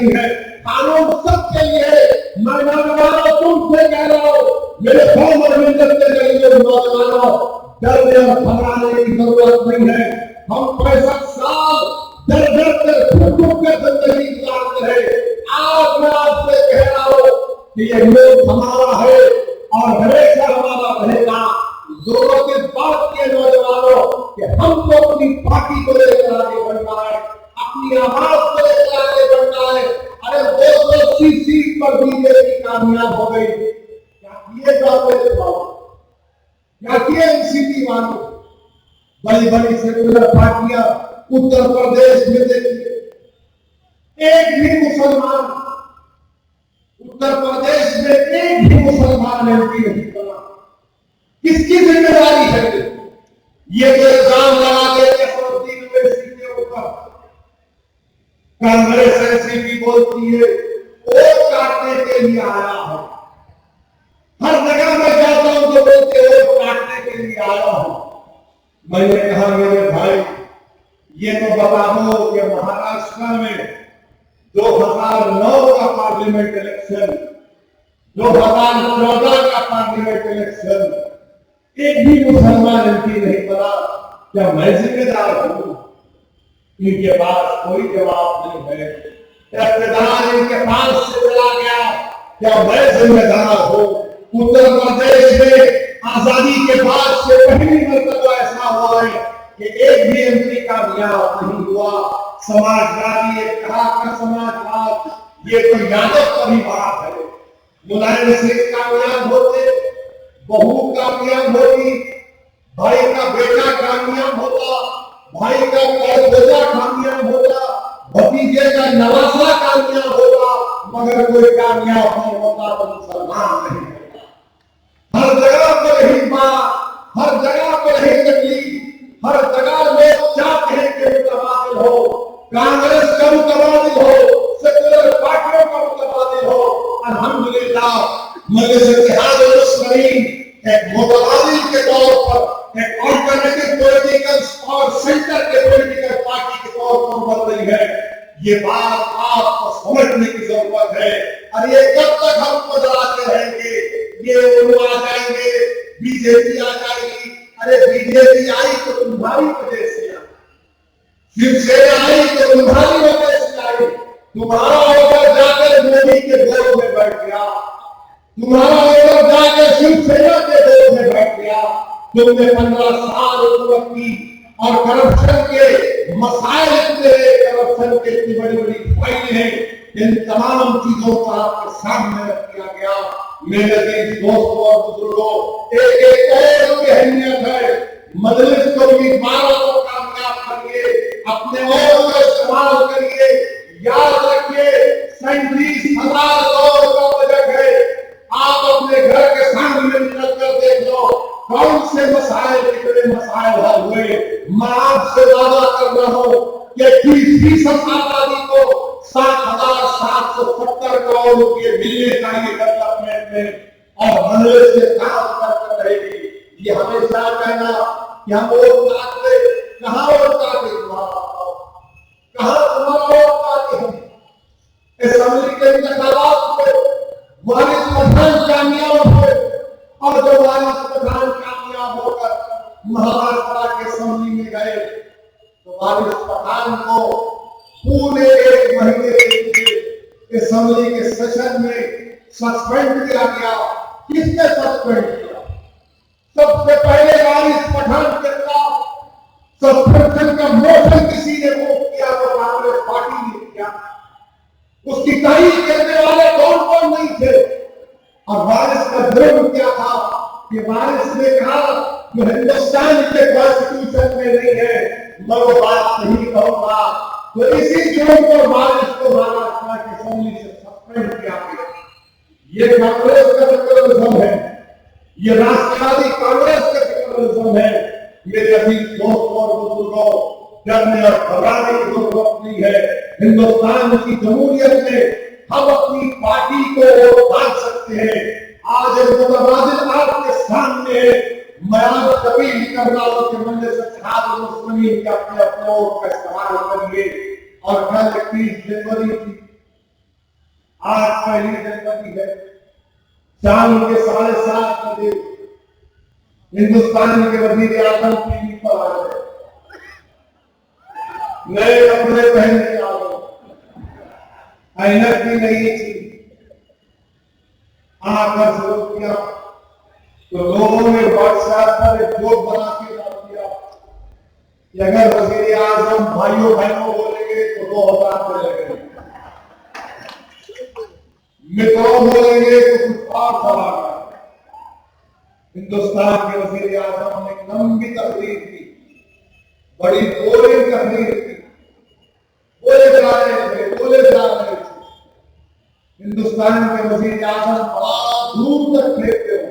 नहीं है, कानून सबके लिए। मैं नौजवानों तुमसे कह रहा हूं, मेरे फॉर्मर मिनिस्टर के जरिए नौजवानों, डरने और घबराने की जरूरत नहीं है। हम 65 साल डर डर कर फूक कर जिंदगी गुजारते रहे। आज मैं आपसे कह रहा हूं कि ये मुल्क हमारा है और हमेशा हमारा रहेगा। जरूरत इस बात की नौजवानों कि हमको अपनी पार्टी को लेकर आगे बढ़ना है, अपनी आवाज को लेकर आगे बढ़ना है। अरे 280 सीट पर बीजेपी कामयाब हो गई, क्या किए कांग्रेस वालों, क्या किए एनसीपी वालों? बड़ी बड़ी सेकुलर पार्टियां उत्तर प्रदेश में देखिए, एक भी मुसलमान, उत्तर प्रदेश में एक भी मुसलमान एमपी नहीं बना। किसकी जिम्मेदारी है ये? जो इल्जाम लगा देते फौजी यूनिवर्सिटी के ऊपर, कांग्रेस एनसीपी बोलती है वोट काटने के लिए आया है। हर जगह में जाता हूं तो बोलते वोट काटने के लिए आया हूं। मैंने कहा मेरे भाई, ये तो बता दो कि महाराष्ट्र में 2009 का पार्लियामेंट इलेक्शन, 2014 का पार्लियामेंट इलेक्शन, एक भी मुसलमान एमपी नहीं बना। क्या मैं जिम्मेदार हूं? इनके पास कोई जवाब नहीं है। इख्तियार इनके पास से चला गया, क्या मैं जिम्मेदार हूं? उत्तर प्रदेश में आजादी के बाद से पहली मरतबा ऐसा हुआ है कि एक भी एमपी कामयाब नहीं हुआ। समाजवादी, एक कहा का समाजवाद, ये तो यादव का भी बात है। मुलायम सिंह कामयाब होते, बहू कामयाब होती, भाई का बेटा कामयाब होता, भाई का बेटा कामयाब होता, भतीजे का नवासा कामयाब होता, मगर कोई कामयाब नहीं होता तो मुसलमान नहीं होता। हर जगह पर ही बात, हर जगह पर ही तकलीफ, हर जगह लोग चाहते हैं कि मुतबादिल हो, कांग्रेस का मुतबादिल हो, सेकुलर पार्टियों का मुतबादिल हो। अल्हम्दुलिल्लाह मजलिस इत्तेहाद मुस्लिमीन एक मुतबादिल के तौर पर, एक ऑल्टरनेटिव पॉलिटिकल और सेंटर के पॉलिटिकल पार्टी के तौर पर उभर रही है। ये बात आपको समझने की जरूरत है। और ये कब तक हमको डराते रहेंगे? ये वो आ जाएंगे, बीजेपी आ जाएगी। अरे बीजेपी आई तो तुम्हारी वजह से आई, शिवसेना आई तो तुम्हारी वजह से आई। तुम्हारा ऑर्डर जाकर मोदी के गोद में बैठ गया, तुम्हारा ऑर्डर जाकर शिवसेना के गोद में बैठ गया। तुमने 15 साल तरक्की और करप्शन के मसाइल इतने, करप्शन के इतनी बड़ी बड़ी फाइलें हैं, इन तमाम चीजों को आपके सामने रख दिया गया। मेरे अजीज दोस्तों और बुजुर्गों, एक और अहमियत है, मजलिस को उम्मीदवारों को कामयाब करिए, अपने और का इस्तेमाल करिए। याद रखिए 37,000 करोड़ का बजट है। आप अपने घर के सामने निकल कर देख लो कौन से मसाइल, कितने मसाइल हल हुए। मैं आपसे वादा कर रहा हूं कि 30% आबादी को 7,770 करोड़ रुपये मिलने चाहिए डेवलपमेंट में, और मजलिस से काम करते रहेगी। ये हमेशा कहना कि हम वोट काटते, कहां वोट काटे, कहां तुम्हारा वोट काटे? असेंबली के इंतखाबात में वारिस पठान कामयाब हुए, और जो वारिस पठान कामयाब होकर महाराष्ट्र के असेंबली में गए तो वारिस पठान को पूरे 1 महीने के लिए असेंबली के सेशन में सस्पेंड किया गया। किसने सस्पेंड किया? सबसे पहले वारिस पठान के खिलाफ सस्पेंशन का मोशन किसी ने मूव किया तो कांग्रेस पार्टी ने किया। उसकी तारीफ करने वाले कौन कौन नहीं थे? और वारिस का जुर्म क्या था कि वारिस ने कहा कि हिंदुस्तान के कॉन्स्टिट्यूशन में नहीं है, मैं वो बात नहीं कहूंगा। तो इसी जुर्म पर वारिस को महाराष्ट्र की असेंबली से सस्पेंड किया गया। ये कांग्रेस का सेकुलरिज्म है, ये राष्ट्रवादी कांग्रेस का सेकुलरिज्म है। मेरे अभी दोस्तों और बुजुर्गों, डरने और घबराने की जरूरत नहीं है। हिंदुस्तान की जमहूरियत में हम अपनी पार्टी को वोट डाल सकते हैं। आज मुतबादिल आपके सामने है। मैं आज अपील कर रहा हूं कि मजलिस इत्तेहाद मुस्लिमीन के अपने वोट का इस्तेमाल करिए। और कल 21 जनवरी की आज पहली जनवरी है, शाम के 7:30 बजे हिंदुस्तान के वजीर आजम टीवी पर आ गए, नए कपड़े पहन के आ गए, ऐनक भी नहीं थी, आकर शुरू किया तो लोगों ने व्हाट्सएप पर एक जोक बना के डाल दिया कि अगर वजीर आजम भाइयों बहनों बोलेंगे तो 2000 रुपये लगेंगे, मित्रों बोलेंगे तो कुछ और सवाल। हिंदुस्तान के वजीर आजम ने लंबी तकरीर की, बड़ी बोरिंग तकरीर की, बोले जा रहे थे। हिंदुस्तान के वजीर आजम बड़ा दूर तक फेंकते हो,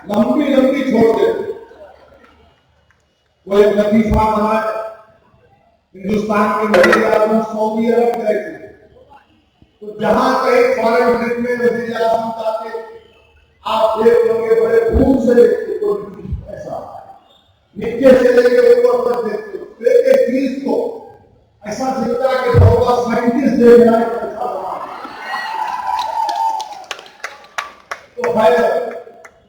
लंबी छोड़ देते। वो एक लतीफा बनाए, हिंदुस्तान के वजीर आजम सऊदी अरब गए थे, तो जहां कहीं फॉरेन ट्रिप में वजीर आजम जाते आप देख लोगे बड़े दूर से देखते हो, ऐसा नीचे से लेके ऊपर तक देखते हो, एक चीज को ऐसा दिखता है कि होगा साइंटिस्ट दे रहा है। तो भाई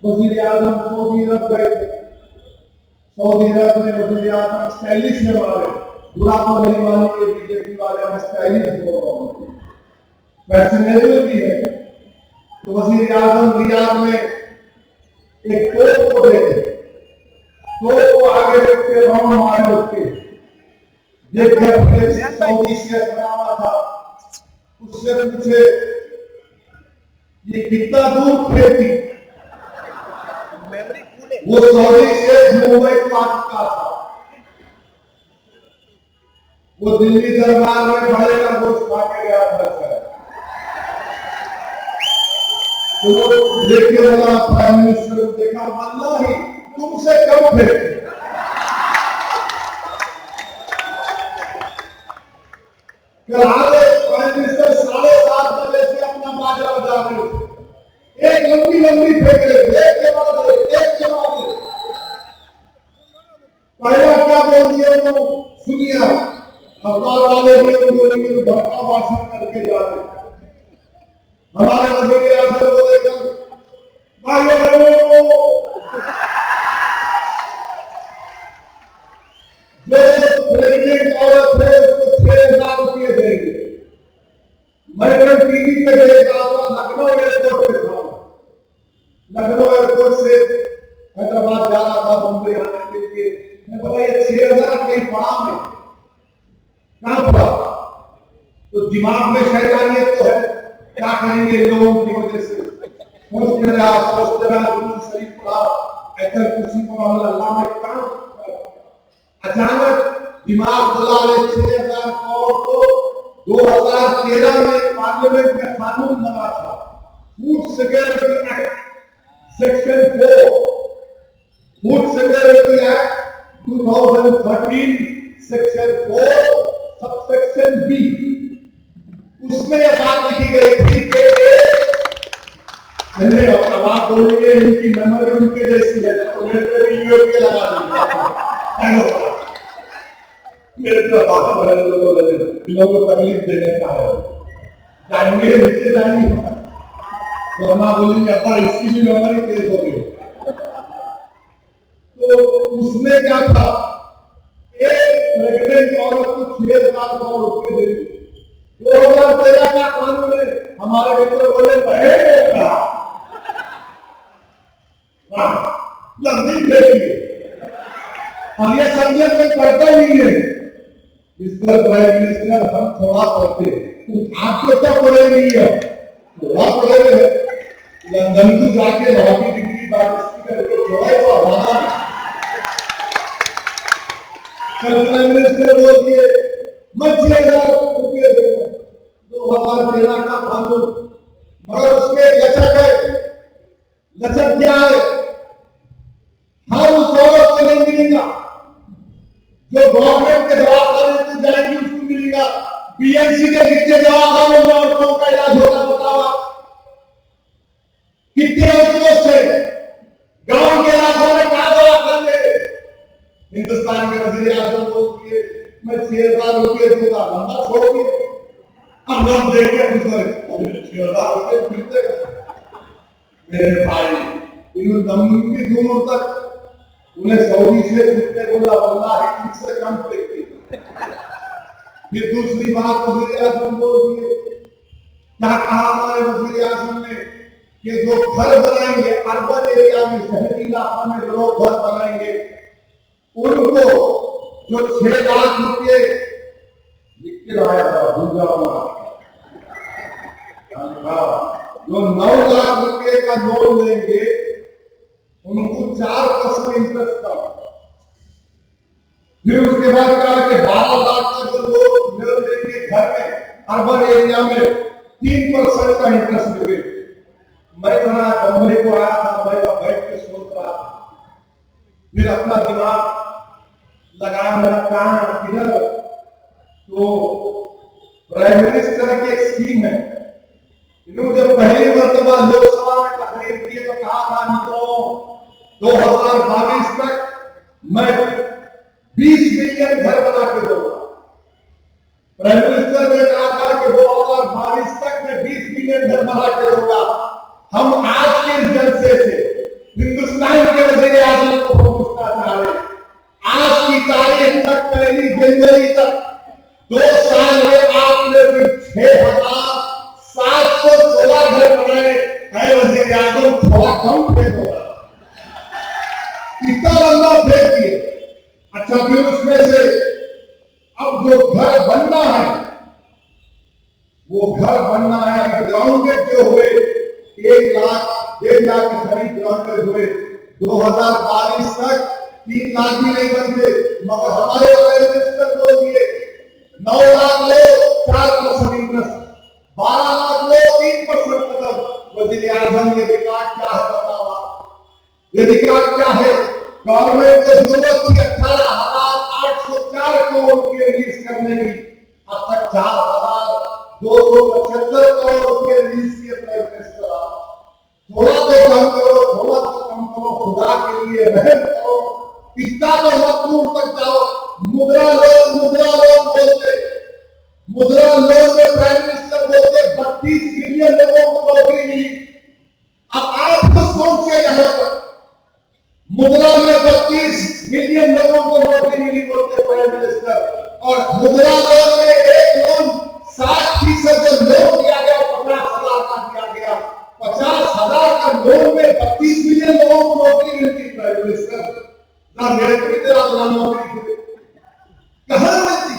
वजीर आजम सऊदी अरब गए थे, सऊदी अरब में वजीर आजम स्टाइलिश में मारे, बुरा तो नहीं माने के बीजेपी वाले हम स्टाइलिश बोल फैशनेबल भी है। तो वजीर आजम रियाद में एक तोप को देखे, तोप को आगे रख के राउंड मारे उसके, देखे सऊदी से बना था, उससे पूछे ये कितना दूर फेंकी, वो सऊदी से मुंबई को आ चुका था, वो दिल्ली दरबार में बड़े का गोश्त खा के गया था। तो देखने वाला प्राइम मिनिस्टर देखा, वल्लाही तुमसे कम थे। प्राइम मिनिस्टर 7:30 बजे से अपना बाजा बजा रहे थे, एक लंबी फेंक रहे थे, एक के बाद एक। पहला क्या बोल दिया वो सुनिए, अखबार वाले भी बोलेंगे भड़का भाषण करके जा रहे। हमारे वजीर आजम को लेकर जो प्रेग्नेंट औरत है उसको 6,000 रुपये देंगे। मैंने टीवी पे देखा था, लखनऊ एयरपोर्ट पे था, लखनऊ एयरपोर्ट से हैदराबाद जा रहा था बम्बई आने के लिए। मैं बोला ये 6,000 कहीं पड़ा में कहां पड़ा, तो दिमाग में शैतानियत तो है, क्या करेंगे लोगों की वजह से सोचते रहा शरीफ पढ़ा, ऐसा कुर्सी पर अल्लाह में काम। अचानक दिमाग बुला ले 6,000 करोड़ को 2013 में पार्लियामेंट में कानून बना था, food security act section 4, food security act 2013 section 4 subsection b, उसमें यह बात लिखी गई थी कि बात बोलेंगे इनकी मेमोरी उनके जैसी है, तो यूएसए लगा देंगे। मेरे लोगों को तकलीफ देने का है, जाएंगे नीचे जाएंगे तो हम बोलेंगे अपना इसकी भी मेमोरी तेज हो गई। तो उसमें क्या था, एक प्रेग्नेंट औरत को 6,000 करोड़ रुपए दे दी। 2013 का कानून है, हमारे मित्र बोले लंबी फेंकी, हम ये समझे में करता ही है। इस पर प्राइम मिनिस्टर हम थोड़ा पढ़ते, आपको क्या पढ़े नहीं है, थोड़ा पढ़े हैं, लंदन को जाके लॉ की डिग्री करके थोड़ा ही तो आवाज। प्राइम मिनिस्टर बोल दिए मैं 6,000 रुपये दूंगा, 2013 का कानून, मगर उसके लचक है। लचक क्या है, हर उस औरत को नहीं मिलेगा जो गवर्नमेंट के दवाखाने में जाएगी, उसको मिलेगा। बीएमसी के कितने दवाखानों में औरतों का इलाज होगा बताओ, कितने औरतों से गांव के इलाकों में कहा दवाखाने। हिंदुस्तान के वजीर आजम बोल दिए मैं 6,000 रुपये दूंगा, लंबा छोड़ दिए। अब लोग देखे मेरे भाई इन दमकी दूरों तक उन्हें सऊदी से छूटने बोला वल्लाह इससे कम फेंकती। फिर दूसरी बात वज़ीर आज़म बोल दिए, क्या कहा हमारे वज़ीर आज़म ने कि जो घर बनाएंगे अर्बन एरिया में, शहरी इलाका में लोग घर बनाएंगे उनको जो 6 लाख रुपए लिख के लाया था जो 9 लाख रुपए का लोन लेंगे उनको 4% इंटरेस्ट का, फिर उसके बाद कहा कि 12 लाख का जो लोग लेंगे घर में अर्बन एरिया में 3% का इंटरेस्ट देंगे। मैं बना बम्बई को आया था, मैं बैठ के सोच रहा था, फिर अपना दिमाग लगाया, मेरा काम किधर, तो प्राइम मिनिस्टर की एक स्कीम है। इन्होंने जब पहली मरतबा लोकसभा में तकरीर की तो कहा था मित्रों 2022 तक मैं 20 मिलियन घर बना के दूंगा। प्राइम मिनिस्टर ने कहा था कि 2022 तक मैं 20 मिलियन घर बना के दूंगा। हम आज के जलसे से हिंदुस्तान के वज़ीर आज़म को पूछना चाह रहे हैं, आज की तारीख तक 1 जनवरी तक 2 साल में आपने 6,716 घर बनाए हैं। वज़ीर आज़म थोड़ा कम फेंक होगा, इतना लंबा फेंक दिए। अच्छा, फिर उसमें से अब जो घर बनना है वो घर बनना है, ग्राउंडेड जो हुए 1 लाख 1.5 लाख के करीब ग्राउंडेड हुए। 2022 तक 3 लाख भी नहीं बनते, मगर हमारे मिनिस्टर बोल दिए 9 लाख लो 4% इंटरेस्ट, 12 लाख लो 3% खत्म। वज़ीर आज़म ने रिकॉर्ड क्या है बताओ, ये रिकॉर्ड क्या है? गवर्नमेंट को जरूरत थी 18,804 करोड़ रुपए रिलीज करने की, अब तक 4,275 करोड़ रुपए रिलीज किए। प्राइम मिनिस्टर थोड़ा तो कम करो, थोड़ा तो कम करो, खुदा के लिए रहम करो, इतना तो मजदूर तक जाओ। मुद्रा लोन बोलते, मुद्रा लोन में प्राइम मिनिस्टर बोलते 32 मिलियन लोगों को नौकरी मिली। अब आप तो सोचिए यहाँ पर मुद्रा में 32 मिलियन लोगों को नौकरी मिली बोलते प्राइम मिनिस्टर, और मुद्रा लोन में एक लोन 60% जो लोन दिया गया 50,000 का दिया गया, 50,000 का लोन में 32 मिलियन लोगों को नौकरी मिलती। प्राइम मिनिस्टर ना मेरे को तेरा नौकरी कहां मिलती,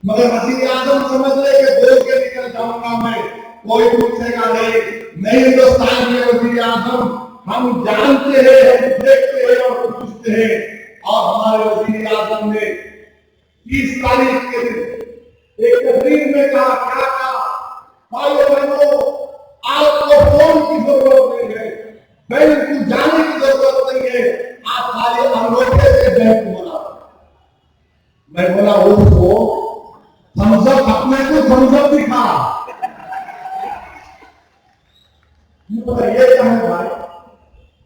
मगर वज़ीर आज़म समझ ले कि बोल के निकल जाऊंगा मैं, कोई पूछेगा नहीं। हिंदुस्तान के वज़ीर आज़म हम जानते हैं, हम देखते हैं और पूछते हैं। और हमारे वज़ीर आज़म ने 30 तारीख के दिन एक तकरीर में कहा, क्या कहा? भाइयों बहनों, आपको फोन की जरूरत नहीं है, बैंक को जाने की जरूरत नहीं है, आप खाली अंगूठे से बैंक बोला। मैं बोला उसको थम्सअप, अपने को थम्सअप दिखा। ये क्या है भाई,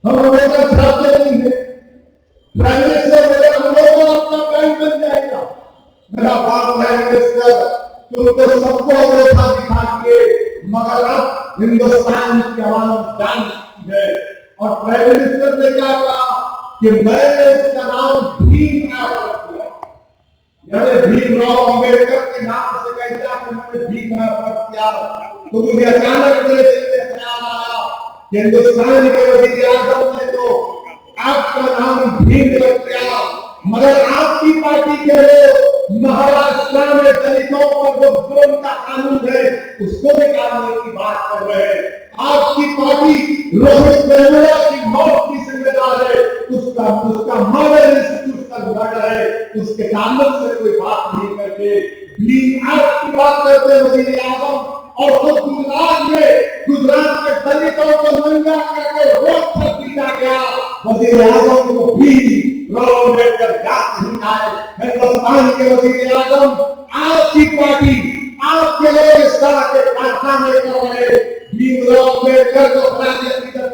हम हमेशा छात्र नहीं है। प्राइम मिनिस्टर बोले हम लोगों अपना बैंक बन जाएगा। मेरा बात प्राइम मिनिस्टर तुमको सबको अवस्था दिखा के, मगर अब हिंदुस्तान की आवाम जानती है। और प्राइम मिनिस्टर ने क्या कहा कि मैंने इसका नाम भीम ऐप रख दिया, यानी भीमराव अंबेडकर के नाम से कहता कि मैंने भीम ऐप रख दिया। तो मुझे अचानक मेरे दिल में ख्याल आया कि हिंदुस्तान के वज़ीर आज़म ने तो आपका नाम भीम रख दिया, मगर आपकी पार्टी के लोग महाराष्ट्र में दलितों पर जो जुर्म का कानून है उसको निकालने की बात कर रहे हैं। आपकी पार्टी रोहित वेमुला की मौत की जिम्मेदार है, उसका मर्डर है, उसके कानून से कोई बात नहीं करते, भीम ऐप की बात करते वज़ीर आज़म। और तो गुजरात के दलितों को नंगा करके रोड पर पीटा गया, वज़ीर आज़म को भीमराव अंबेडकर याद नहीं आए। हिंदुस्तान के वज़ीर आज़म, आपकी पार्टी, आपके लोग इस तरह के कारनामे कर रहे हैं। भीमराव अंबेडकर को अपराधी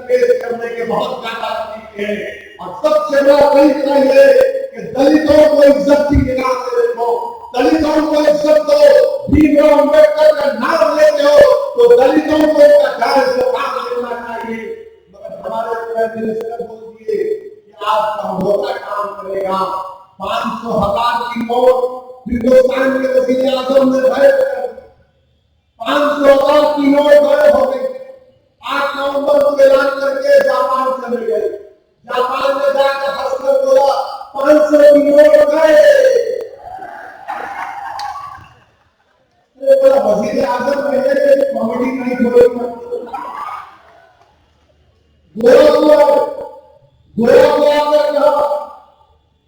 पेश करने के बहुत ज्यादा तरीके हैं, और सबसे बड़ा तरीका ये कि दलितों को इज्जत की निगाह से देखो, दलितों को इज्जत दो। भीमराव अंबेडकर का नाम बाद तीनों गायब हो गए। 8 नवंबर को ऐलान करके जापान चले गए। जापान में जाकर हंसकर बोला 500 नोट गए। बोला वजीर आजम पहले कॉमेडी नहीं थोड़ी गोया को आकर कहा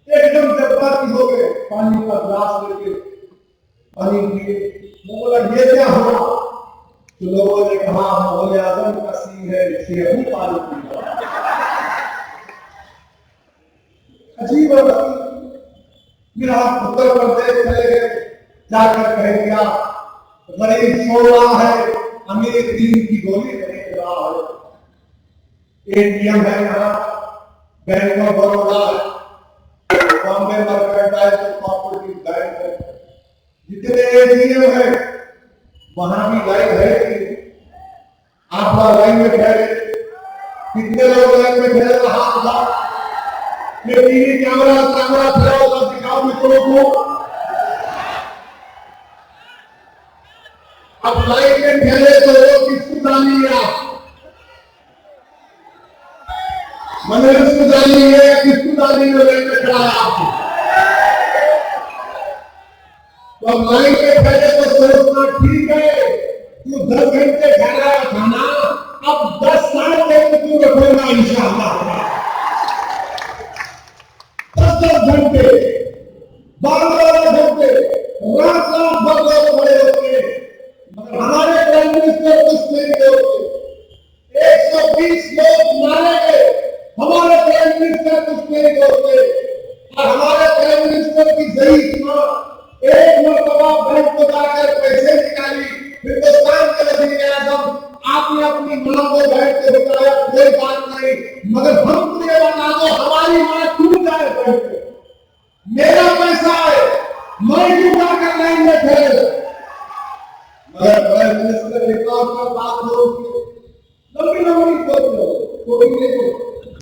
एकदम जज्बाती हो गए, पानी का ग्लास लेके पानी पिए। बोला ये क्या हुआ? तो लोगों ने कहा वजीर आजम का सीन है, इसलिए अभी पानी पी रहा। अजीब है। फिर आप उत्तर प्रदेश चले गए, जाकर कह दिया गरीब सो रहा है, अमीर 3 की गोली खरीद रहा है। एटीएम है यहाँ, बैंक ऑफ बड़ौदा है, बॉम्बे मर्केंटाइल कोऑपरेटिव बैंक है, जितने एटीएम है वहां भी लाइन है कि आप लाइन में ठहरे। कितने लोग लाइन में ठहरे रहा था? ये टीवी कैमरा फिर दिखाओ मित्रों को। अब लाइन में ठहरे तो वो किसको जानिए आप? मनुष्य को जानिए या किसको जानिए? लाइन में खड़ा है आपको। तो अब लाइन में ठहरे तो सोचना ठीक है, तू 10 घंटे ठहरा था ना, अब 10 साल तक तू रखेगा इंशाअल्लाह। 10 घंटे 12 घंटे रात भर लोग खड़े होते, मगर हमारे प्राइम मिनिस्टर कुछ नहीं होते। 120 लोग मारे गए, हमारे प्राइम मिनिस्टर कुछ नहीं होते। और हमारे प्राइम मिनिस्टर की ज़ईफ मां एक मरतबा बैंक को जाकर पैसे निकाली। हिंदुस्तान के वजीर आजम आपने अपनी मां को बैठ के बताया कोई बात नहीं, मगर हमको ये बता दो हमारी मां क्यों जाए बैंक पे? मेरा पैसा है, मैं क्यों जाकर लाइन में ठहरे? मगर प्राइम मिनिस्टर एक और बात बोलती लंबी बोलते हो, कोई नहीं बोलते।